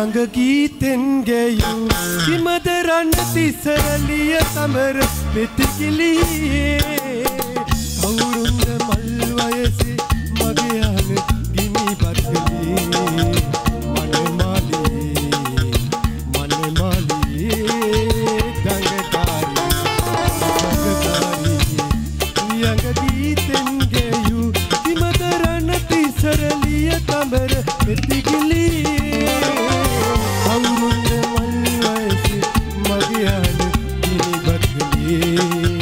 යඟ ගීතෙන් ගැයූ කිමදරන්න තිසරලිය සමර වෙතිකිලියේ අවුරුන්ද මල් වයසේ මගේ යන ගිනි බත්කලේ යඟ ගීතෙන් ගැයූ කිමදරන්න තිසරලිය සමර වෙතිකිලියේ අවුරුන්ද මල් වයසේ මගේ යන ගිනි බත්කලේ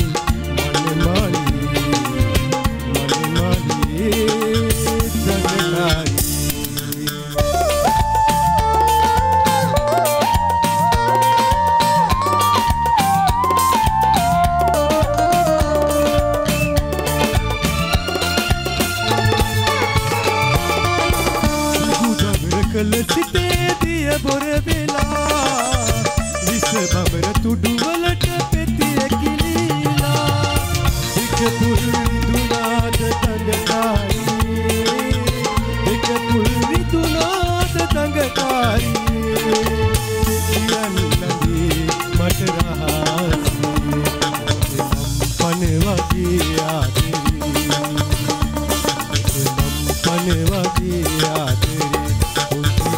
කල සිටේ දිය බොර වෙලා විස බබර තුඩු වලට පෙතිය කිලිලා එක පුරුදුනාද තංගකාරී එක පුරුදුනාද තංගකාරී යන්නදී මට රහසේ පන වගේ ආදරේ පන වගේ ආදරේ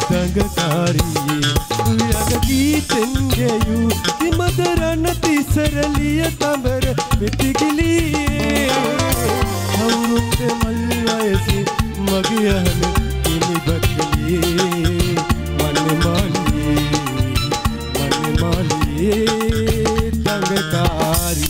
තංගකාරියේ යඟ ගීතෙන් ගැයූ කිමදරන්න තිසරලිය තඹර වෙතිකිලියේ අවුරුන්ද මල් වයසේ මගේ යන ගිනි බත්කලියේ මන්නේ තංගකාරියේ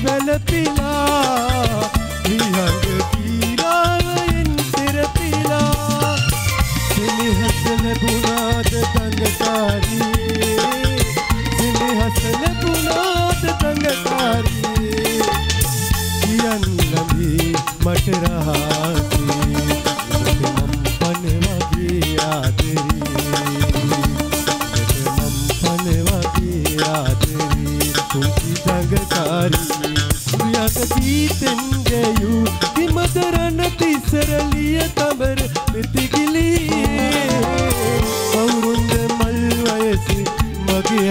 වැලපිලා විහඟ පීරාවෙන් තෙරපිලා සෙනෙහස ලැබුණාද තංගකාරියේ සෙනෙහස ලැබුණාද තංගකාරියේ කියන්නදී මට රහසේ මම පන වගේ ආදරේ මම පන වගේ ආදරේ තුන්ති තංගකාරියේ යඟ ගීතෙන් ගැයූ කිමදරන්න තිසරලිය තඹර වෙතිකිලියේ අවුරුන්ද මල් වයසේ මගේ